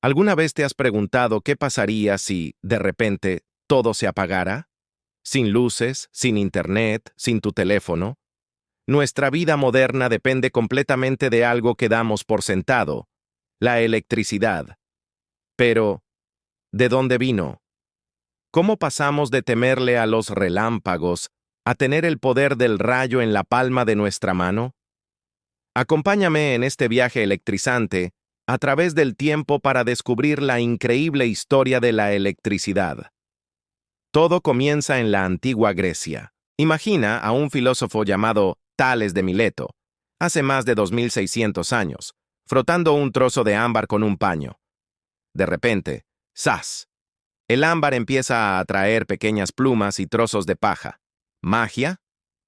¿Alguna vez te has preguntado qué pasaría si, de repente, todo se apagara? Sin luces, sin internet, sin tu teléfono. Nuestra vida moderna depende completamente de algo que damos por sentado, la electricidad. Pero, ¿de dónde vino? ¿Cómo pasamos de temerle a los relámpagos a tener el poder del rayo en la palma de nuestra mano? Acompáñame en este viaje electrizante a través del tiempo para descubrir la increíble historia de la electricidad. Todo comienza en la antigua Grecia. Imagina a un filósofo llamado Tales de Mileto, hace más de 2600 años, frotando un trozo de ámbar con un paño. De repente, ¡zas! El ámbar empieza a atraer pequeñas plumas y trozos de paja. ¿Magia?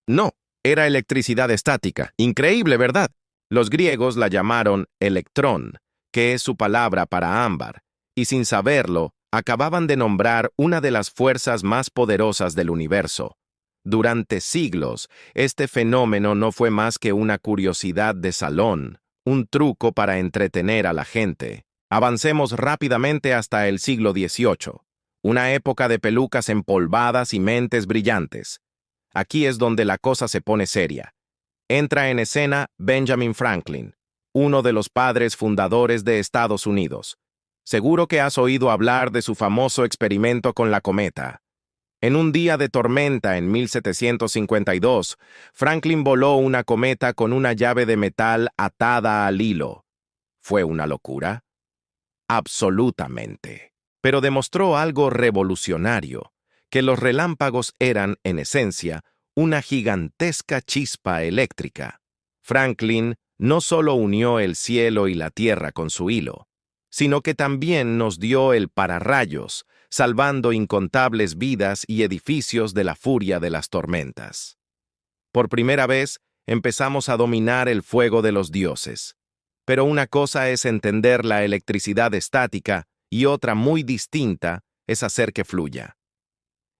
No, era electricidad estática. Increíble, ¿verdad? Los griegos la llamaron electrón, que es su palabra para ámbar, y sin saberlo, acababan de nombrar una de las fuerzas más poderosas del universo. Durante siglos, este fenómeno no fue más que una curiosidad de salón, un truco para entretener a la gente. Avancemos rápidamente hasta el siglo XVIII, una época de pelucas empolvadas y mentes brillantes. Aquí es donde la cosa se pone seria. Entra en escena Benjamin Franklin, uno de los padres fundadores de Estados Unidos. Seguro que has oído hablar de su famoso experimento con la cometa. En un día de tormenta en 1752, Franklin voló una cometa con una llave de metal atada al hilo. ¿Fue una locura? Absolutamente. Pero demostró algo revolucionario, que los relámpagos eran, en esencia, una gigantesca chispa eléctrica. Franklin no solo unió el cielo y la tierra con su hilo, sino que también nos dio el pararrayos, salvando incontables vidas y edificios de la furia de las tormentas. Por primera vez, empezamos a dominar el fuego de los dioses. Pero una cosa es entender la electricidad estática y otra muy distinta es hacer que fluya.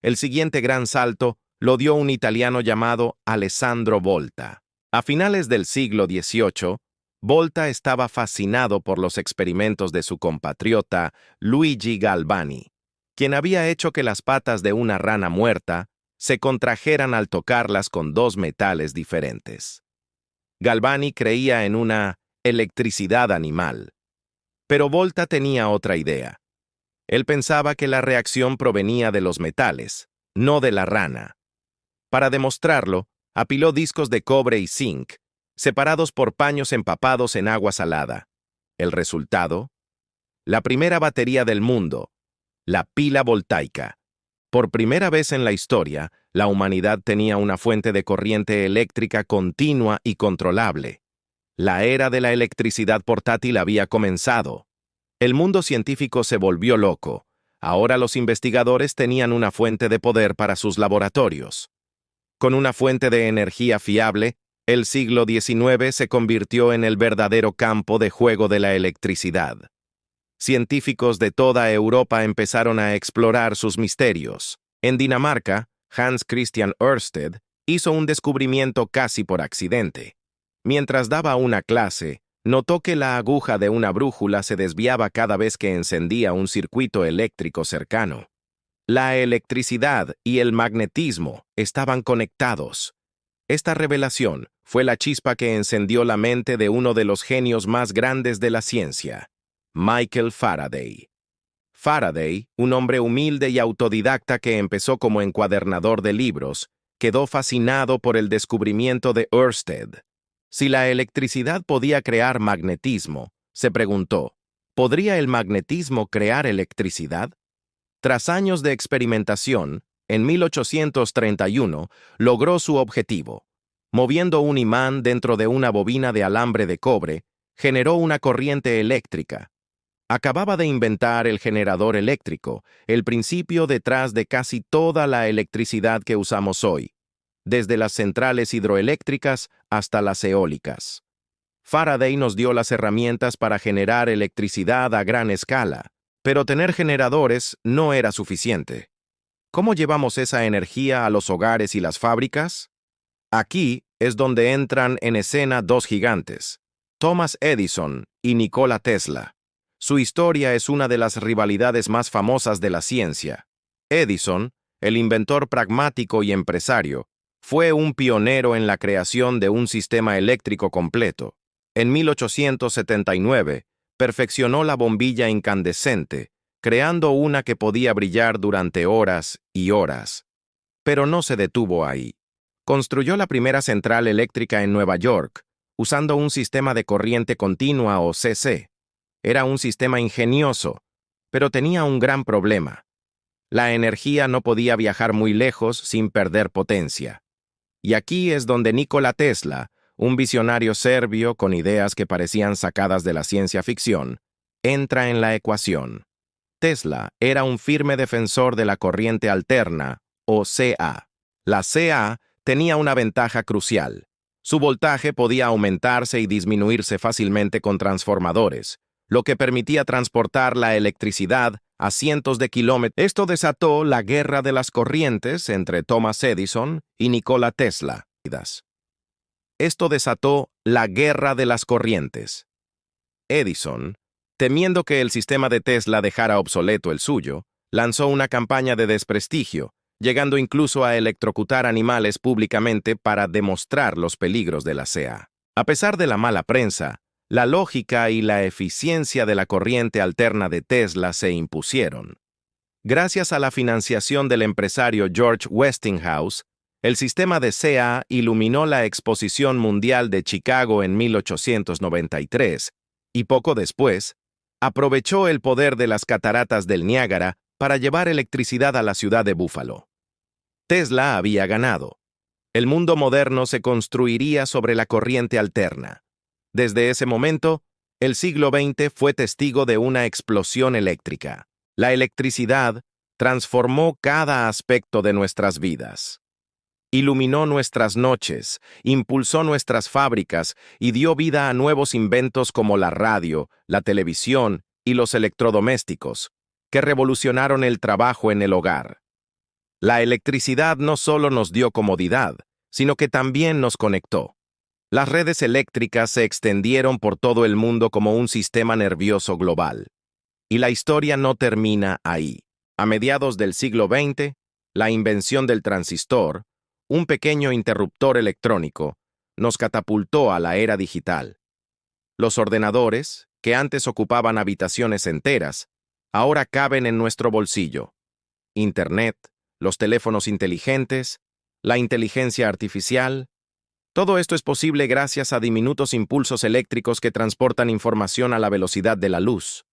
El siguiente gran salto lo dio un italiano llamado Alessandro Volta. A finales del siglo XVIII, Volta estaba fascinado por los experimentos de su compatriota Luigi Galvani, quien había hecho que las patas de una rana muerta se contrajeran al tocarlas con dos metales diferentes. Galvani creía en una electricidad animal, pero Volta tenía otra idea. Él pensaba que la reacción provenía de los metales, no de la rana. Para demostrarlo, apiló discos de cobre y zinc, separados por paños empapados en agua salada. ¿El resultado? La primera batería del mundo, la pila voltaica. Por primera vez en la historia, la humanidad tenía una fuente de corriente eléctrica continua y controlable. La era de la electricidad portátil había comenzado. El mundo científico se volvió loco. Ahora los investigadores tenían una fuente de poder para sus laboratorios. Con una fuente de energía fiable, el siglo XIX se convirtió en el verdadero campo de juego de la electricidad. Científicos de toda Europa empezaron a explorar sus misterios. En Dinamarca, Hans Christian Ørsted hizo un descubrimiento casi por accidente. Mientras daba una clase, notó que la aguja de una brújula se desviaba cada vez que encendía un circuito eléctrico cercano. La electricidad y el magnetismo estaban conectados. Esta revelación fue la chispa que encendió la mente de uno de los genios más grandes de la ciencia, Michael Faraday. Faraday, un hombre humilde y autodidacta que empezó como encuadernador de libros, quedó fascinado por el descubrimiento de Ørsted. Si la electricidad podía crear magnetismo, se preguntó, ¿podría el magnetismo crear electricidad? Tras años de experimentación, en 1831 logró su objetivo. Moviendo un imán dentro de una bobina de alambre de cobre, generó una corriente eléctrica. Acababa de inventar el generador eléctrico, el principio detrás de casi toda la electricidad que usamos hoy, desde las centrales hidroeléctricas hasta las eólicas. Faraday nos dio las herramientas para generar electricidad a gran escala, pero tener generadores no era suficiente. ¿Cómo llevamos esa energía a los hogares y las fábricas? Aquí es donde entran en escena dos gigantes, Thomas Edison y Nikola Tesla. Su historia es una de las rivalidades más famosas de la ciencia. Edison, el inventor pragmático y empresario, fue un pionero en la creación de un sistema eléctrico completo. En 1879, perfeccionó la bombilla incandescente, creando una que podía brillar durante horas y horas. Pero no se detuvo ahí. Construyó la primera central eléctrica en Nueva York, usando un sistema de corriente continua o CC. Era un sistema ingenioso, pero tenía un gran problema. La energía no podía viajar muy lejos sin perder potencia. Y aquí es donde Nikola Tesla, un visionario serbio con ideas que parecían sacadas de la ciencia ficción, entra en la ecuación. Tesla era un firme defensor de la corriente alterna, o CA. La CA tenía una ventaja crucial. Su voltaje podía aumentarse y disminuirse fácilmente con transformadores, lo que permitía transportar la electricidad a cientos de kilómetros. Esto desató la guerra de las corrientes entre Thomas Edison y Nikola Tesla. Esto desató la guerra de las corrientes. Edison, temiendo que el sistema de Tesla dejara obsoleto el suyo, lanzó una campaña de desprestigio, llegando incluso a electrocutar animales públicamente para demostrar los peligros de la CA. A pesar de la mala prensa, la lógica y la eficiencia de la corriente alterna de Tesla se impusieron. Gracias a la financiación del empresario George Westinghouse, el sistema de CA iluminó la Exposición Mundial de Chicago en 1893 y poco después, aprovechó el poder de las cataratas del Niágara para llevar electricidad a la ciudad de Buffalo. Tesla había ganado. El mundo moderno se construiría sobre la corriente alterna. Desde ese momento, el siglo XX fue testigo de una explosión eléctrica. La electricidad transformó cada aspecto de nuestras vidas. Iluminó nuestras noches, impulsó nuestras fábricas y dio vida a nuevos inventos como la radio, la televisión y los electrodomésticos, que revolucionaron el trabajo en el hogar. La electricidad no solo nos dio comodidad, sino que también nos conectó. Las redes eléctricas se extendieron por todo el mundo como un sistema nervioso global. Y la historia no termina ahí. A mediados del siglo XX, la invención del transistor, un pequeño interruptor electrónico, nos catapultó a la era digital. Los ordenadores, que antes ocupaban habitaciones enteras, ahora caben en nuestro bolsillo. Internet, los teléfonos inteligentes, la inteligencia artificial. Todo esto es posible gracias a diminutos impulsos eléctricos que transportan información a la velocidad de la luz.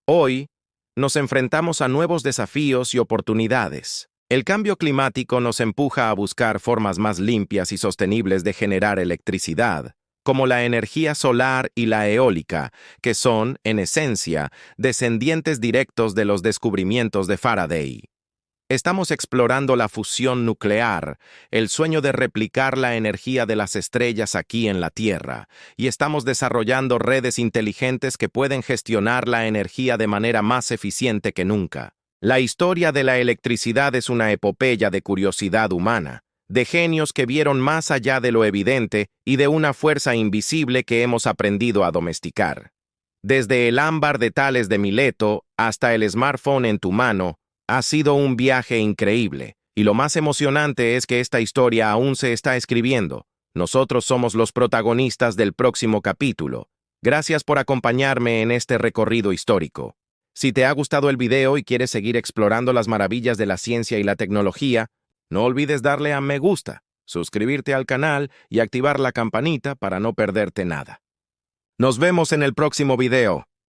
Hoy, nos enfrentamos a nuevos desafíos y oportunidades. El cambio climático nos empuja a buscar formas más limpias y sostenibles de generar electricidad, como la energía solar y la eólica, que son, en esencia, descendientes directos de los descubrimientos de Faraday. Estamos explorando la fusión nuclear, el sueño de replicar la energía de las estrellas aquí en la Tierra, y estamos desarrollando redes inteligentes que pueden gestionar la energía de manera más eficiente que nunca. La historia de la electricidad es una epopeya de curiosidad humana, de genios que vieron más allá de lo evidente y de una fuerza invisible que hemos aprendido a domesticar. Desde el ámbar de Tales de Mileto hasta el smartphone en tu mano, ha sido un viaje increíble, y lo más emocionante es que esta historia aún se está escribiendo. Nosotros somos los protagonistas del próximo capítulo. Gracias por acompañarme en este recorrido histórico. Si te ha gustado el video y quieres seguir explorando las maravillas de la ciencia y la tecnología, no olvides darle a me gusta, suscribirte al canal y activar la campanita para no perderte nada. Nos vemos en el próximo video.